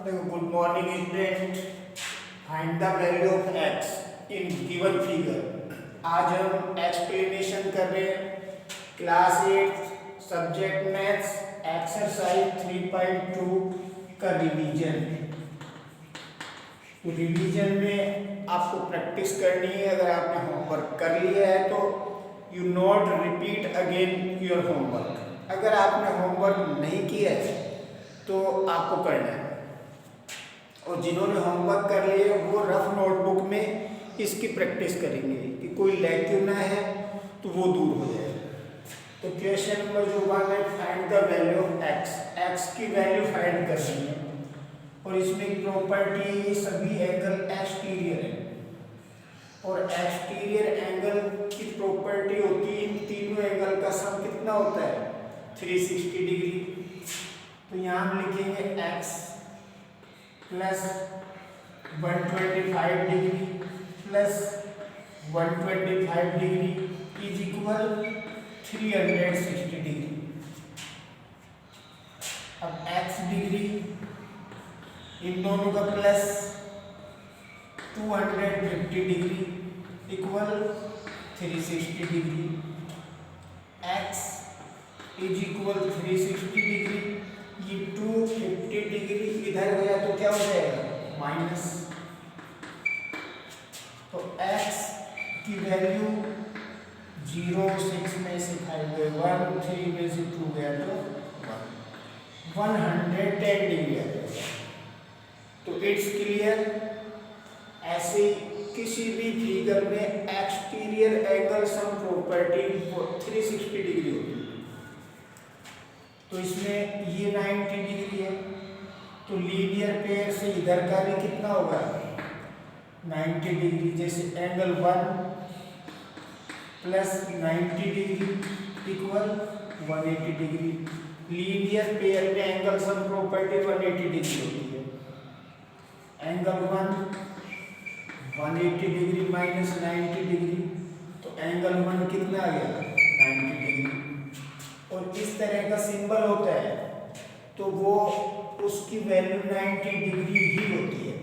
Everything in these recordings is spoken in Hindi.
देखो, good morning student. Find the value of x in given figure. आज हम एक्सप्लेनेशन कर रहे हैं क्लास 8 सब्जेक्ट मैथ्स एक्सरसाइज 3.2 का रिवीजन। तो रिवीजन में आपको प्रैक्टिस करनी है। अगर आपने होमवर्क कर लिया है तो you not repeat again your homework. अगर आपने होमवर्क नहीं किया है तो आपको करना है। और जिन्होंने होमवर्क कर लिए वो रफ नोटबुक में इसकी प्रैक्टिस करेंगे कि कोई लैक्यू ना है तो वो दूर हो जाए। तो क्वेश्चन नंबर जो 1 है, find the value of x. X की वैल्यू फाइंड करनी है। और इसमें प्रॉपर्टी सभी एंगल एक्सटीरियर है और एक्सटीरियर एंगल की प्रॉपर्टी होती है इन तीनों एंगल का सम कितना होता है 360 डिग्री। तो यहाँ हम लिखेंगे x plus 125 degree plus 125 degree is equal 360 degree. अब x डिग्री इन दोनों का plus 250 degree equal 360 degree. x is equal 360 degree. ये 250 डिग्री इधर गया तो क्या हो जाएगा माइनस। तो x की वैल्यू 0 6 में से 5 गए 1 3 में से 2 गया तो 110 डिग्री आ जाएगा। तो इट्स क्लियर। ऐसे किसी भी फिगर में exterior angle sum property 360 degree होती है। तो इसमें ये 90 डिग्री है तो लीनियर पेयर से इधर का भी कितना होगा 90 डिग्री। जैसे angle 1 plus 90 degree equal 180 degree. Linear pair में एंगल सम प्रॉपर्टी 180 डिग्री होती है। एंगल 1 180 डिग्री माइनस 90 डिग्री तो एंगल 1 कितना आ गया 90 डिग्री। और इस तरह का सिंबल होता है तो वो उसकी वैल्यू 90 डिग्री ही होती है।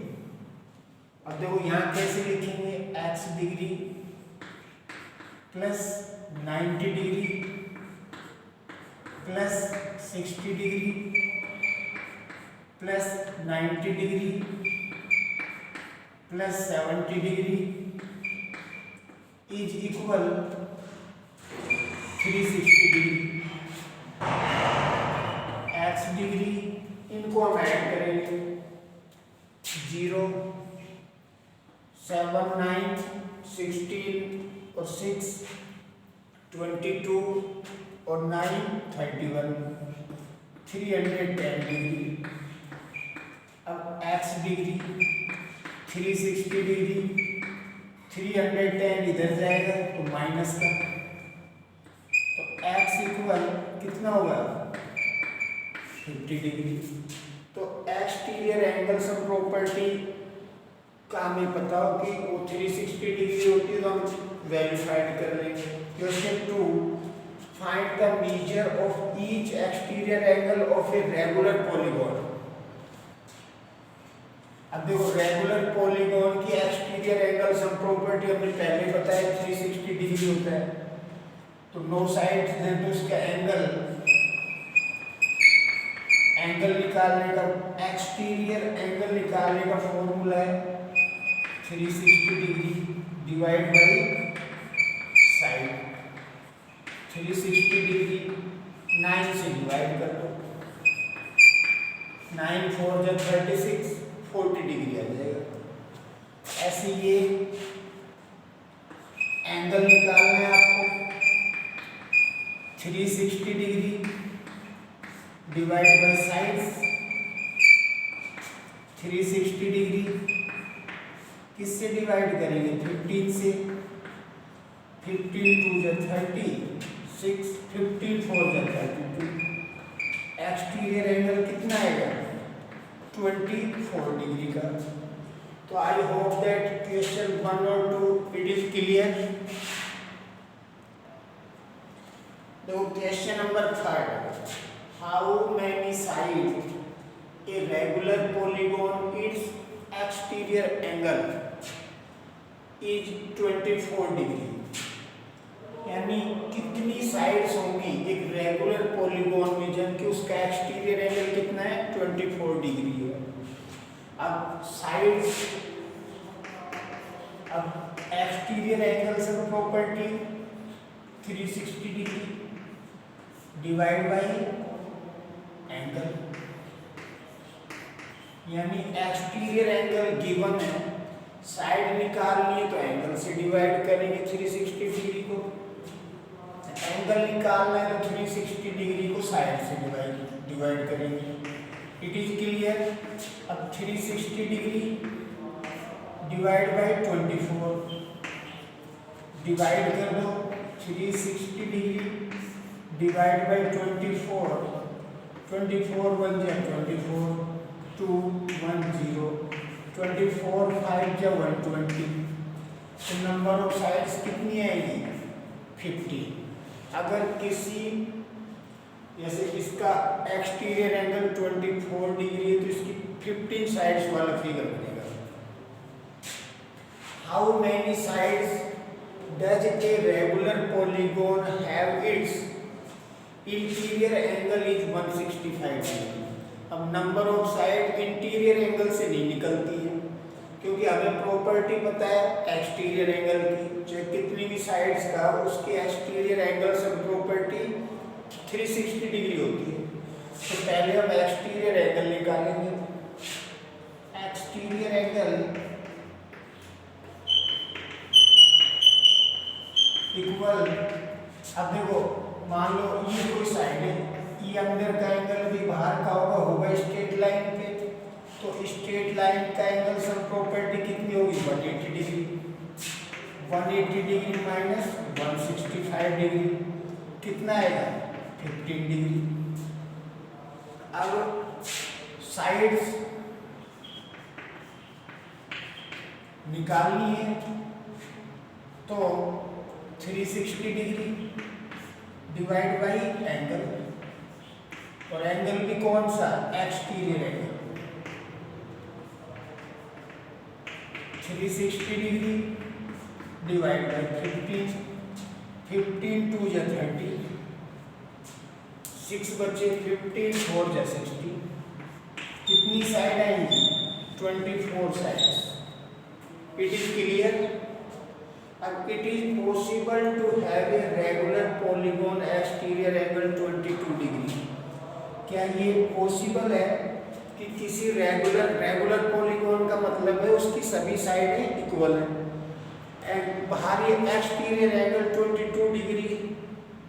अब देखो यहाँ कैसे लिखेंगे x degree plus 90 degree plus 60 degree plus 90 degree plus 70 degree is equal 360 degree. x degree इनको हम ऐड करेंगे 0 7 9 16 और 6 22 और 9 31 310 डिग्री। अब x डिग्री 360 डिग्री 310 इधर जाएगा तो माइनस का। तो x इक्वल कितना होगा 50 डिग्री। तो एक्सटीरियर एंगल सम प्रॉपर्टी का हमें पता हो कि वो 360 डिग्री होती है तो हम वैल्यू फाइंड कर लेंगे। Question 2, find the measure of each exterior angle of A regular polygon. अब देखो रेगुलर पॉलीगॉन की एक्सटीरियर एंगल सम प्रॉपर्टी हमने पहले बताया 360 डिग्री होता है। तो नो साइड्स हैं तो इसका एंगल निकालने का एक्सटीरियर एंगल निकालने का फॉर्मूला है 360 degree divide by side. 360 degree 9 से डिवाइड कर दो 9 4 जब 36 40 डिग्री आ जाएगा। ऐसे ये एंगल निकालना है आपको 360 degree divide by sides. 360 degree किससे डिवाइड करेंगे 15 से। 15 2 जा 30 6 15 4 जा 32। एक्सटीरियर एंगल कितना आएगा 24 डिग्री का। तो आई होप दैट क्वेश्चन 1 और 2 इट इज क्लियर। तो question number 3, how many side A regular polygon it's exterior angle is 24 degree. यानी कितनी साइड्स होंगी एक रेगुलर पॉलीगॉन में जबकि उसका एक्सटीरियर एंगल कितना है 24 डिग्री है। अब साइड्स, अब एक्सटीरियर एंगल से property 360 degree divide by angle, यानी एक्सटीरियर एंगल गिवन है, साइड निकालनी है तो एंगल से डिवाइड करेंगे 360 डिग्री को, एंगल निकालना है तो 360 डिग्री को साइड से डिवाइड करेंगे। It is clear. अब 360 डिग्री डिवाइड बाय 24 डिवाइड कर दो, 360 डिग्री डिवाइड बाय 24, 24 बन जाए 24, 2 1 0, 24 5 जा 120, तो नंबर ऑफ साइड्स कितनी आएगी 50। अगर किसी, जैसे इसका एक्सटीरियर एंगल 24 डिग्री है तो इसकी 15 साइड्स वाला फिगर बनेगा। How many sides does a regular polygon have its interior angle is 165 degree. अब number of side interior angle से नहीं निकलती है क्योंकि हमें प्रॉपर्टी पता है एक्सटीरियर एंगल की, चाहे कितनी भी साइड्स का उसके एक्सटीरियर एंगल से प्रॉपर्टी 360 डिग्री होती है। तो पहले हम एक्सटीरियर एंगल निकालेंगे। एक्सटीरियर एंगल इक्वल, अब देखो मान लो ये कोई साइड है, ये अंदर का एंगल भी बाहर का होगा स्ट्रेट लाइन पे, तो स्ट्रेट लाइन का एंगल सब प्रॉपर्टी कितनी होगी 180 डिग्री, 180 डिग्री माइनस 165 डिग्री कितना आएगा 15 डिग्री। अब साइड्स निकालनी है तो 360 डिग्री डिवाइड बाई एंगल, और एंगल भी कौन सा exterior angle, 360 degree divide by 15, 15 2 जा 30, 6 बचे 15 4 जा 60, कितनी साइड आएंगी 24 साइड्स। It is clear. अब it is possible to have a regular polygon exterior angle 22 degree. क्या ये पॉसिबल है कि किसी रेगुलर पॉलीगॉन का मतलब है उसकी सभी साइडें इक्वल हैं, बाहरी एक्सटीरियर एंगल 22 डिग्री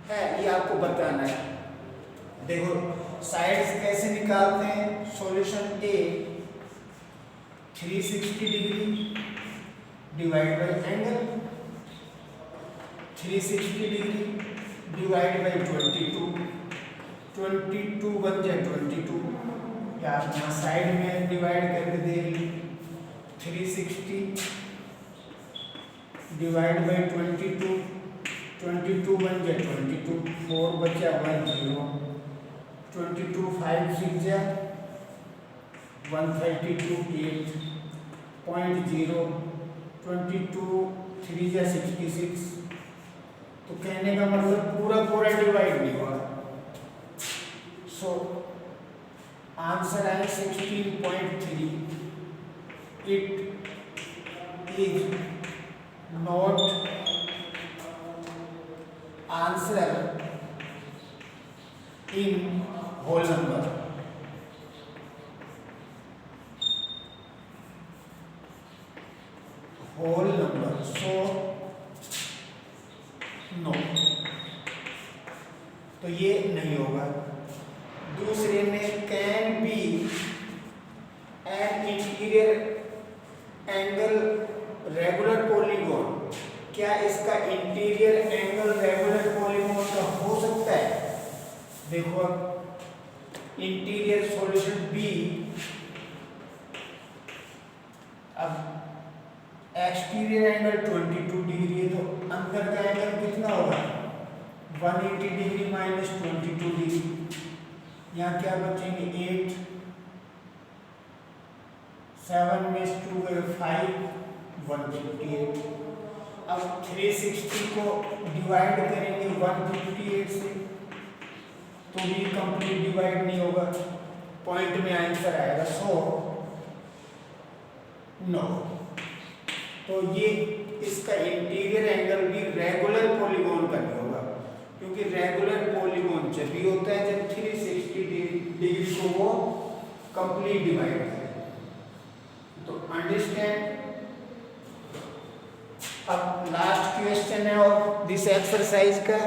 है, ये आपको बताना है। देखो साइड्स कैसे निकालते हैं, solution A 360 degree divide by angle, 360 degree divide by 22, 22 बन जाए 22, या अपना साइड में डिवाइड करके देख ली, 360 डिवाइड बाई 22, 22 बन जाए 22, 4 बचा 1 0, 22 5 6 जा 132 8.0, 22 3 जा 66। तो कहने का मतलब पूरा डिवाइड नहीं हुआ, सो आंसर है 16.3। It is not answer in whole number. Whole number, so no, तो ये नहीं होगा। दूसरे में can be an interior angle regular polygon, क्या इसका इंटीरियर एंगल रेगुलर पॉलीगॉन का हो सकता है। देखो अब इंटीरियर सॉल्यूशन बी, अब एक्सटीरियर एंगल 22 डिग्री है तो अंदर का एंगल कितना होगा 180 डिग्री माइनस 22 डिग्री, यहाँ क्या बचेंगे 8, 7 में 2 गए 5, 158। अब 360 को डिवाइड करेंगे 158 से तो भी कंप्लीट डिवाइड नहीं होगा, पॉइंट में आंसर आएगा 100 9। तो ये इसका इंटीरियर एंगल भी रेगुलर पॉलीगॉन का नहीं होगा, क्योंकि रेगुलर पॉलीगॉन जब भी होता है जब 360 डिग्री को वो कंप्लीट डिवाइड करे। तो अंडरस्टैंड। अब लास्ट क्वेश्चन है और दिस एक्सरसाइज का,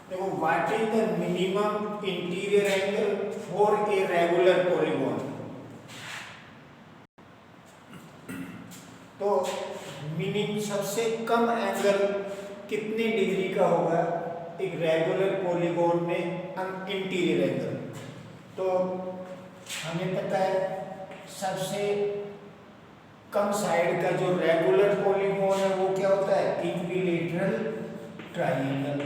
देखो what is the minimum interior angle for a regular polygon. तो मिनिमम सबसे कम एंगल कितने डिग्री का होगा एक रेगुलर पॉलीगॉन में इंटीरियर एंगल। तो हमें पता है सबसे कम साइड का जो रेगुलर पॉलीगॉन है वो क्या होता है, इक्विलैटरल ट्रायंगल।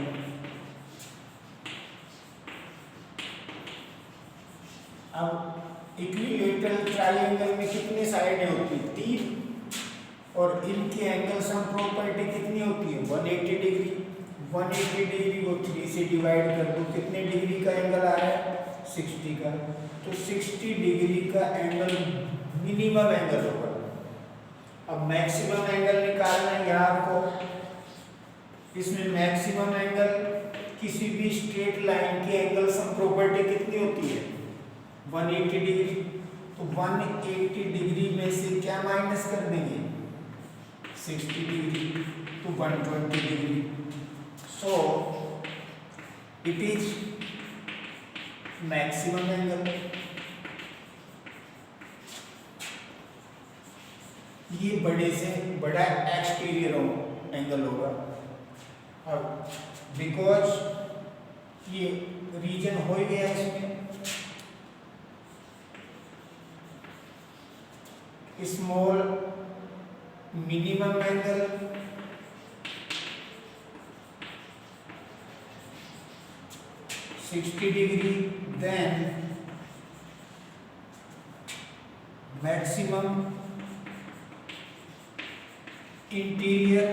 अब इक्विलैटरल ट्रायंगल में कितनी साइडें होती हैं, 3, और इनकी एंगल सम प्रॉपर्टी कितनी होती है, 180 डिग्री। 180 डिग्री को 3 से डिवाइड कर दो, कितने डिग्री का एंगल आ रहा है, 60 का। तो 60 डिग्री का एंगल मिनिमम एंगल होगा। अब मैक्सिमम एंगल निकालना है यहाँ आपको। इसमें मैक्सिमम एंगल किसी भी स्ट्रेट लाइन की एंगल सम प्रॉपर्टी कितनी होती है, 180 डिग्री। तो 180 डिग्री में से क्या माइनस कर देंगे, 60 डिग्री, तो 120 degree. So it is maximum angle. ये बड़े से बड़ा एक्सटीरियर एंगल होगा। अब बिकॉज ये रीजन हो गया इसमें, small minimum angle (60 degree), then maximum interior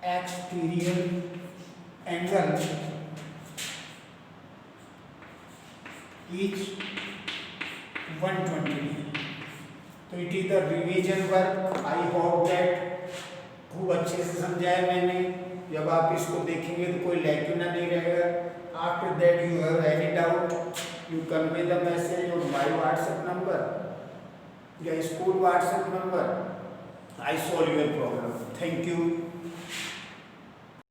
exterior angle each 120 degree. तो it is the revision work. I hope that खूब अच्छे से समझाया मैंने। जब आप इसको देखेंगे तो कोई लैक्यूना नहीं रहेगा। After that you have any doubt, you convey the message on my WhatsApp number या school WhatsApp number. I solve your problem. Thank you.